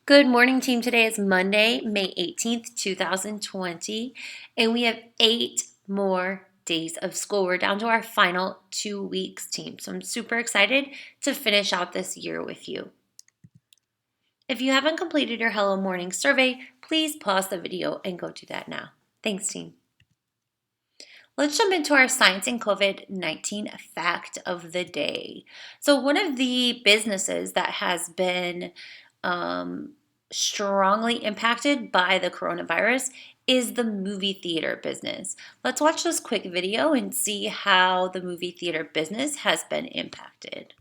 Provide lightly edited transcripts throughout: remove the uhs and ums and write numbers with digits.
Good morning, team. Today is Monday, May 18th, 2020, and we have 8 more days of school. We're down to our final 2 weeks, team. So I'm super excited to finish out this year with you. If you haven't completed your Hello Morning survey, please pause the video and go do that now. Thanks, team. Let's jump into our science and COVID-19 fact of the day. So one of the businesses that has been strongly impacted by the coronavirus is the movie theater business. Let's watch this quick video and see how the movie theater business has been impacted.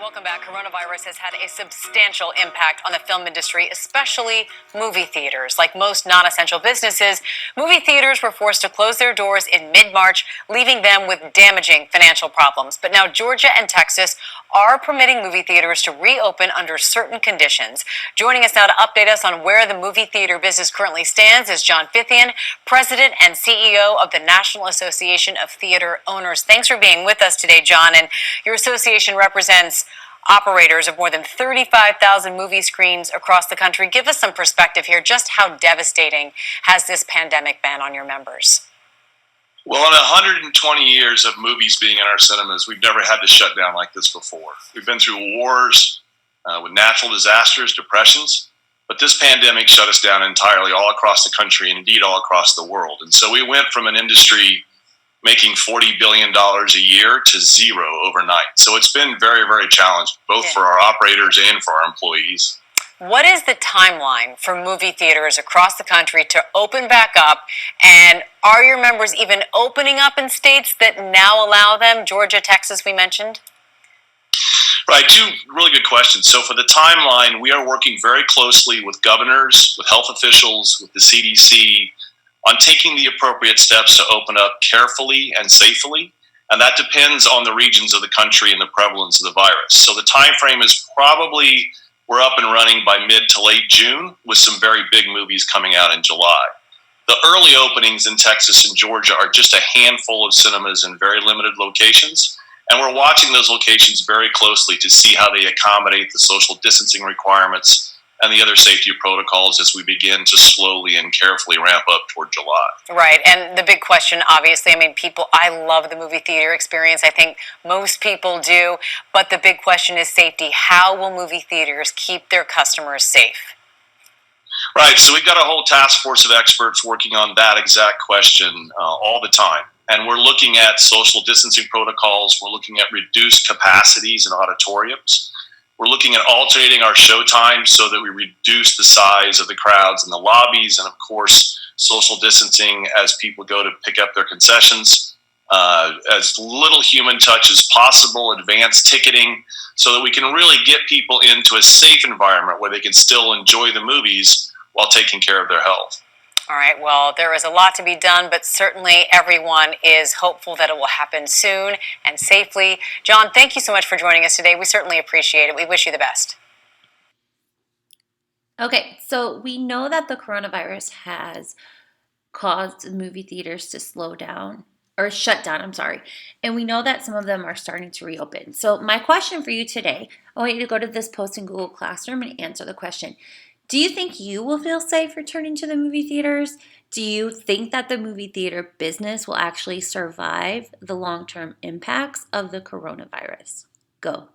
Welcome back. Coronavirus has had a substantial impact on the film industry, especially movie theaters. Like most non-essential businesses, movie theaters were forced to close their doors in mid-March, leaving them with damaging financial problems. But now Georgia and Texas are permitting movie theaters to reopen under certain conditions. Joining us now to update us on where the movie theater business currently stands is John Fithian, President and CEO of the National Association of Theater Owners. Thanks for being with us today, John. And your association represents operators of more than 35,000 movie screens across the country. Give us some perspective here. Just how devastating has this pandemic been on your members? Well, in 120 years of movies being in our cinemas, we've never had to shut down like this before. We've been through wars, with natural disasters, depressions, but this pandemic shut us down entirely all across the country and indeed all across the world. And so we went from an industry making $40 billion a year to zero overnight. So it's been very, very challenging, both for our operators and for our employees. What is the timeline for movie theaters across the country to open back up? And are your members even opening up in states that now allow them? Georgia, Texas, we mentioned. Right, two really good questions. So for the timeline, we are working very closely with governors, with health officials, with the CDC, on taking the appropriate steps to open up carefully and safely, and that depends on the regions of the country and the prevalence of the virus. So the time frame is probably we're up and running by mid to late June, with some very big movies coming out in July. The early openings in Texas and Georgia are just a handful of cinemas in very limited locations, and we're watching those locations very closely to see how they accommodate the social distancing requirements and the other safety protocols as we begin to slowly and carefully ramp up toward July. Right, and the big question, obviously, I love the movie theater experience. I think most people do, but the big question is safety. How will movie theaters keep their customers safe? Right, so we've got a whole task force of experts working on that exact question all the time. And we're looking at social distancing protocols. We're looking at reduced capacities in auditoriums. We're looking at alternating our show times so that we reduce the size of the crowds in the lobbies, and of course, social distancing as people go to pick up their concessions. As little human touch as possible, advanced ticketing, so that we can really get people into a safe environment where they can still enjoy the movies while taking care of their health. All right, well, there is a lot to be done, but certainly everyone is hopeful that it will happen soon and safely. John, thank you so much for joining us today. We certainly appreciate it. We wish you the best. Okay, so we know that the coronavirus has caused movie theaters to slow down or shut down, and we know that some of them are starting to reopen. So my question for you today, I want you to go to this post in Google Classroom and answer the question. Do you think you will feel safe returning to the movie theaters? Do you think that the movie theater business will actually survive the long-term impacts of the coronavirus? Go.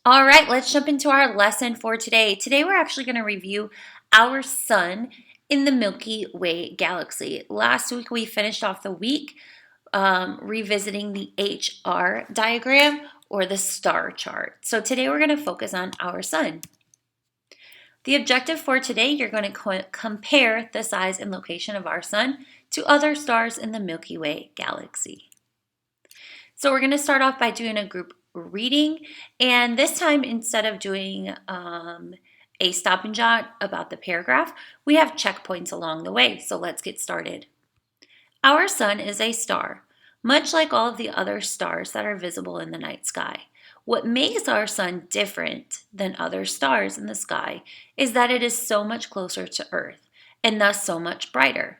All right, let's jump into our lesson for today. Today we're actually going to review our sun in the Milky Way galaxy. Last week we finished off the week revisiting the HR diagram, or the star chart. So today we're going to focus on our sun. The objective for today, you're going to compare the size and location of our sun to other stars in the Milky Way galaxy. So we're going to start off by doing a group reading, and this time instead of doing a stop and jot about the paragraph, we have checkpoints along the way. So let's get started. Our sun is a star, much like all of the other stars that are visible in the night sky. What makes our sun different than other stars in the sky is that it is so much closer to Earth, and thus so much brighter.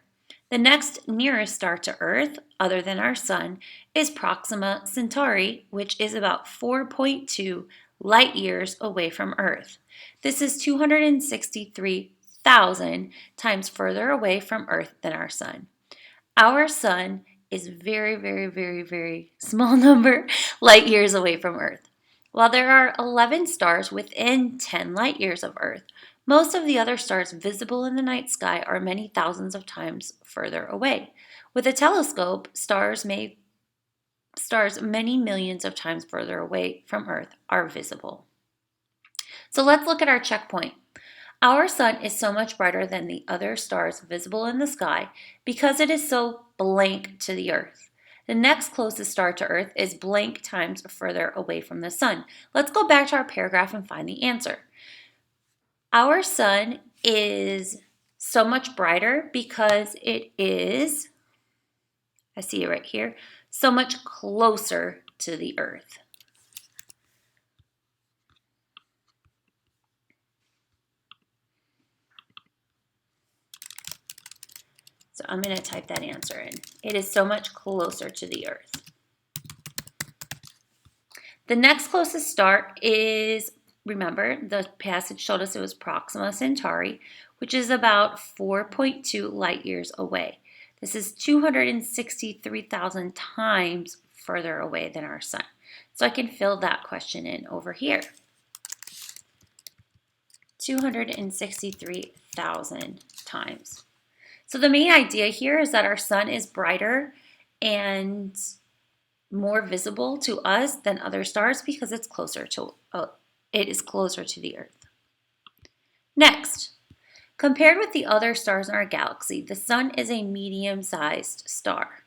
The next nearest star to Earth, other than our sun, is Proxima Centauri, which is about 4.2 light years away from Earth. This is 263,000 times further away from Earth than our sun. Our sun is very, very, very, very small number light years away from Earth. While there are 11 stars within 10 light years of Earth, most of the other stars visible in the night sky are many thousands of times further away. With a telescope, stars many millions of times further away from Earth are visible. So let's look at our checkpoint. Our sun is so much brighter than the other stars visible in the sky because it is so blank to the Earth. The next closest star to Earth is blank times further away from the sun. Let's go back to our paragraph and find the answer. Our sun is so much brighter because it is, I see it right here, so much closer to the Earth. So I'm going to type that answer in. It is so much closer to the Earth. The next closest star is, remember, the passage showed us it was Proxima Centauri, which is about 4.2 light years away. This is 263,000 times further away than our sun. So I can fill that question in over here. 263,000 times. So the main idea here is that our sun is brighter and more visible to us than other stars because it is closer to the Earth. Next, compared with the other stars in our galaxy, the sun is a medium-sized star.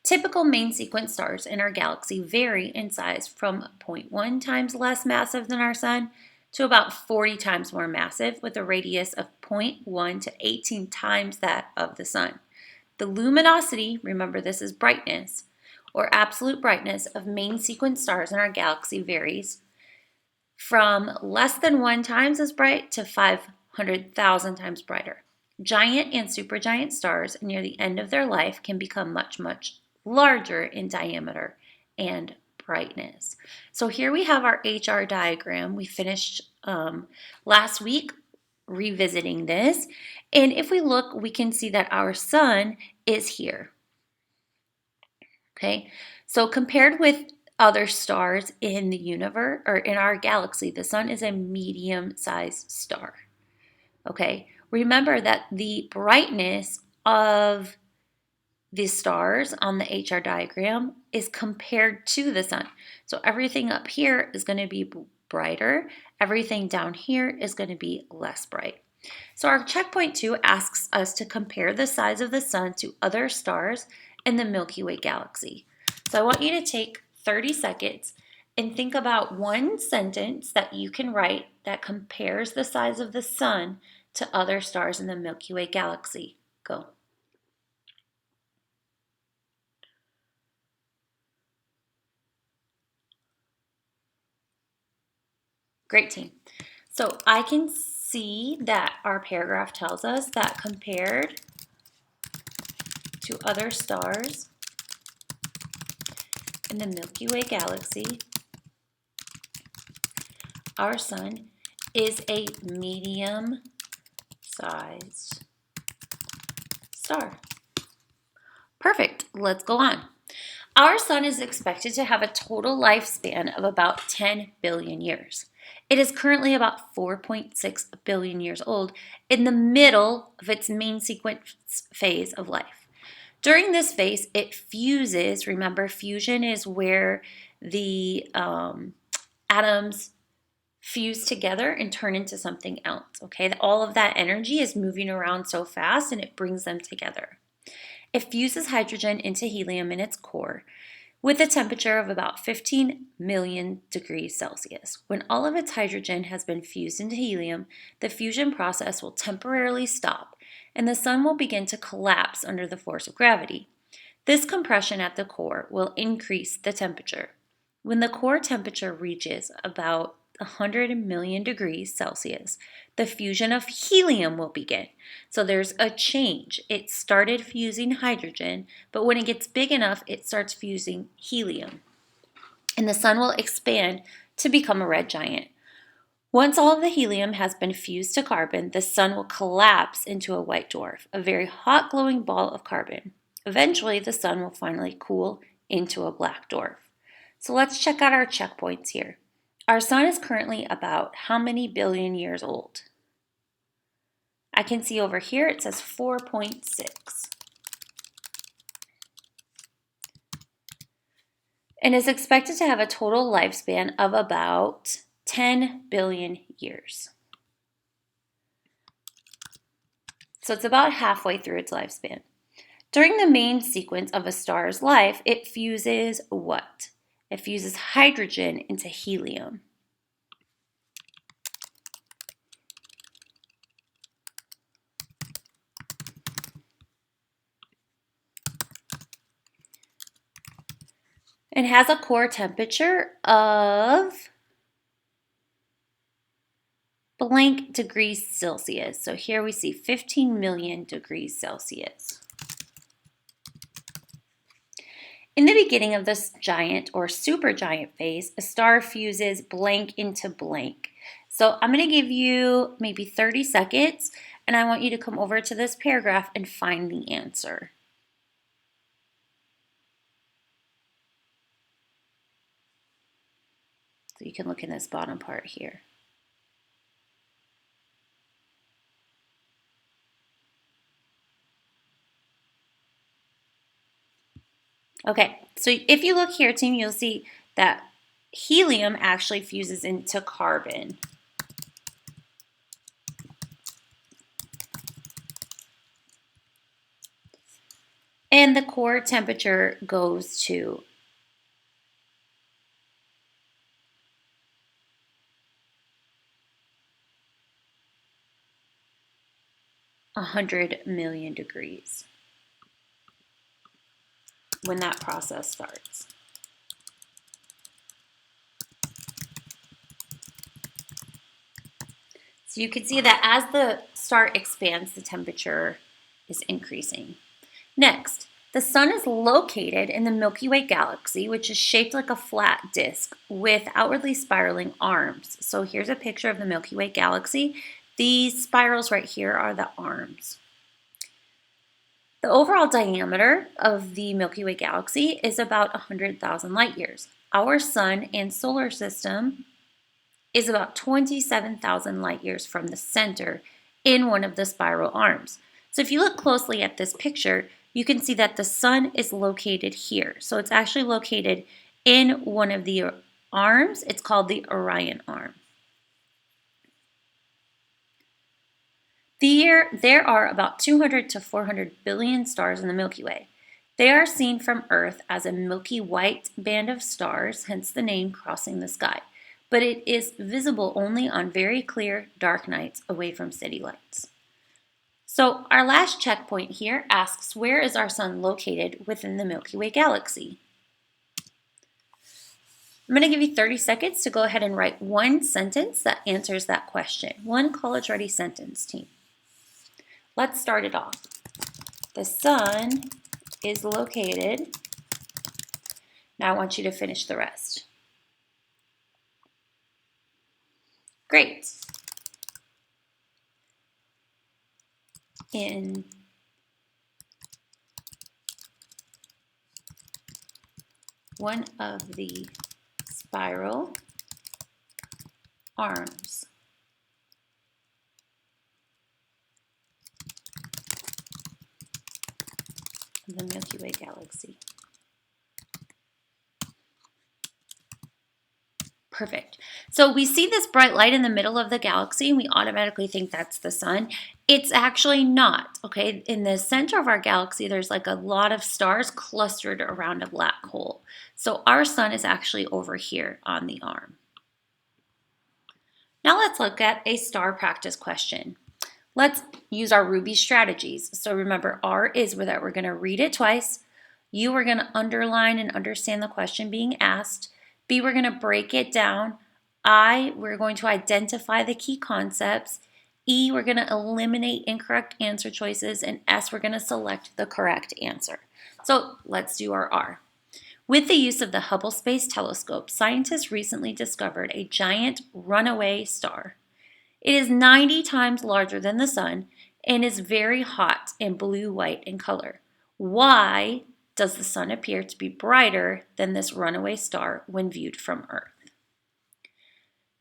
Typical main sequence stars in our galaxy vary in size from 0.1 times less massive than our sun to about 40 times more massive, with a radius of 0.1 to 18 times that of the sun. The luminosity, remember this is brightness, or absolute brightness of main sequence stars in our galaxy varies from less than 1 times as bright to 500,000 times brighter. Giant and supergiant stars near the end of their life can become much, much larger in diameter and brightness. So here we have our HR diagram. We finished last week revisiting this. And if we look, we can see that our sun is here. Okay, so compared with other stars in the universe or in our galaxy, the sun is a medium-sized star. Okay, remember that the brightness of the stars on the HR diagram is compared to the sun. So everything up here is going to be brighter. Everything down here is going to be less bright. So our checkpoint 2 asks us to compare the size of the sun to other stars in the Milky Way galaxy. So I want you to take 30 seconds and think about one sentence that you can write that compares the size of the sun to other stars in the Milky Way galaxy. Go. Great team. So I can see that our paragraph tells us that compared to other stars in the Milky Way galaxy, our sun is a medium-sized star. Perfect. Let's go on. Our sun is expected to have a total lifespan of about 10 billion years. It is currently about 4.6 billion years old, in the middle of its main sequence phase of life. During this phase, it fuses. Remember, fusion is where the atoms fuse together and turn into something else. Okay, all of that energy is moving around so fast and it brings them together. It fuses hydrogen into helium in its core with a temperature of about 15 million degrees Celsius. When all of its hydrogen has been fused into helium, the fusion process will temporarily stop and the sun will begin to collapse under the force of gravity. This compression at the core will increase the temperature. When the core temperature reaches about 100 million degrees Celsius, the fusion of helium will begin. So there's a change. It started fusing hydrogen, but when it gets big enough, it starts fusing helium. And the sun will expand to become a red giant. Once all of the helium has been fused to carbon, the sun will collapse into a white dwarf, a very hot glowing ball of carbon. Eventually, the sun will finally cool into a black dwarf. So let's check out our checkpoints here. Our sun is currently about how many billion years old? I can see over here it says 4.6. And is expected to have a total lifespan of about 10 billion years. So it's about halfway through its lifespan. During the main sequence of a star's life, it fuses what? It fuses hydrogen into helium. It has a core temperature of blank degrees Celsius. So here we see 15 million degrees Celsius. In the beginning of this giant or supergiant phase, a star fuses blank into blank. So I'm going to give you maybe 30 seconds, and I want you to come over to this paragraph and find the answer. So you can look in this bottom part here. Okay, so if you look here, team, you'll see that helium actually fuses into carbon. And the core temperature goes to 100 million degrees when that process starts. So you can see that as the star expands, the temperature is increasing. Next, the sun is located in the Milky Way galaxy, which is shaped like a flat disk with outwardly spiraling arms. So here's a picture of the Milky Way galaxy. These spirals right here are the arms. The overall diameter of the Milky Way galaxy is about 100,000 light years. Our sun and solar system is about 27,000 light years from the center in one of the spiral arms. So if you look closely at this picture, you can see that the sun is located here. So it's actually located in one of the arms. It's called the Orion arm. There are about 200 to 400 billion stars in the Milky Way. They are seen from Earth as a milky white band of stars, hence the name crossing the sky. But it is visible only on very clear, dark nights away from city lights. So our last checkpoint here asks, where is our sun located within the Milky Way galaxy? I'm going to give you 30 seconds to go ahead and write one sentence that answers that question. One college-ready sentence, team. Let's start it off. The sun is located. Now I want you to finish the rest. Great. In one of the spiral arms. The Milky Way galaxy. Perfect. So we see this bright light in the middle of the galaxy and we automatically think that's the sun. It's actually not, okay? In the center of our galaxy, there's like a lot of stars clustered around a black hole. So our sun is actually over here on the arm. Now let's look at a star practice question. Let's use our Ruby strategies. So remember, R is that we're going to read it twice. U, we're going to underline and understand the question being asked. B, we're going to break it down I, we're going to identify the key concepts. E, we're going to eliminate incorrect answer choices. And S, we're going to select the correct answer. So let's do our R. With the use of the Hubble Space Telescope, scientists recently discovered a giant runaway star. It is 90 times larger than the sun and is very hot and blue-white in color. Why does the sun appear to be brighter than this runaway star when viewed from Earth?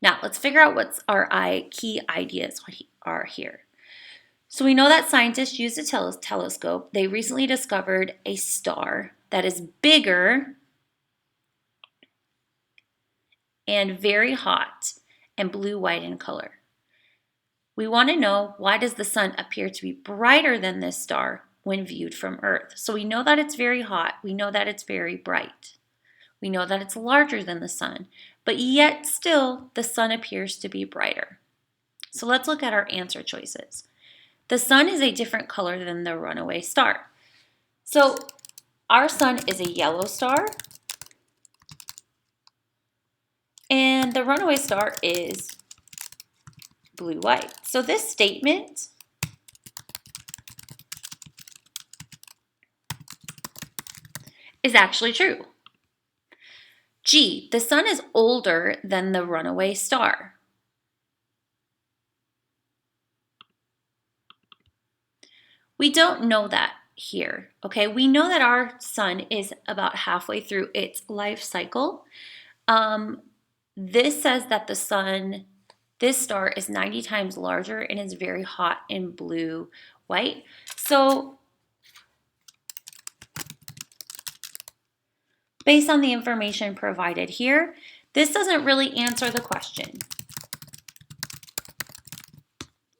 Now, let's figure out what our key ideas are here. So we know that scientists use a telescope. They recently discovered a star that is bigger and very hot and blue-white in color. We want to know, why does the sun appear to be brighter than this star when viewed from Earth? So we know that it's very hot. We know that it's very bright. We know that it's larger than the sun, but yet still the sun appears to be brighter. So let's look at our answer choices. The sun is a different color than the runaway star. So our sun is a yellow star, and the runaway star is blue-white. So this statement is actually true. G, the sun is older than the runaway star. We don't know that here, okay? We know that our sun is about halfway through its life cycle. This says that this star is 90 times larger and is very hot and blue-white. So based on the information provided here, this doesn't really answer the question.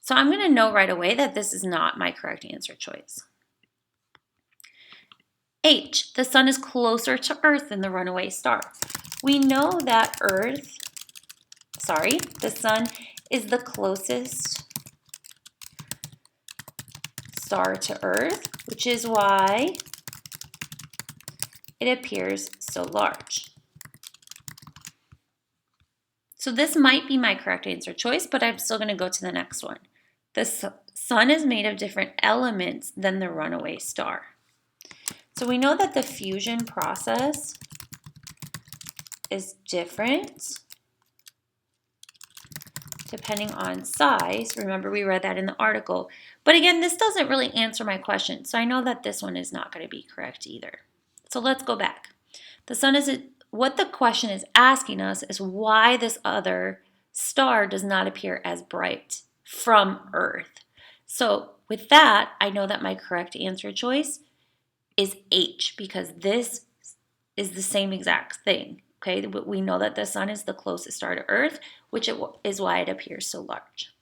So I'm going to know right away that this is not my correct answer choice. H, the sun is closer to Earth than the runaway star. We know that the sun is the closest star to Earth, which is why it appears so large. So this might be my correct answer choice, but I'm still going to go to the next one. The sun is made of different elements than the runaway star. So we know that the fusion process is different depending on size. Remember, we read that in the article. But again, this doesn't really answer my question, so I know that this one is not going to be correct either. So let's go back. What the question is asking us is why this other star does not appear as bright from Earth. So with that, I know that my correct answer choice is H, because this is the same exact thing. Okay, we know that the sun is the closest star to Earth, which is why it appears so large.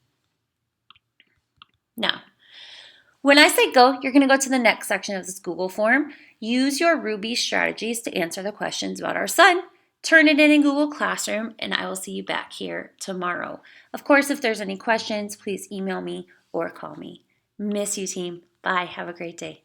Now, when I say go, you're going to go to the next section of this Google form. Use your Ruby strategies to answer the questions about our sun. Turn it in Google Classroom, and I will see you back here tomorrow. Of course, if there's any questions, please email me or call me. Miss you, team. Bye. Have a great day.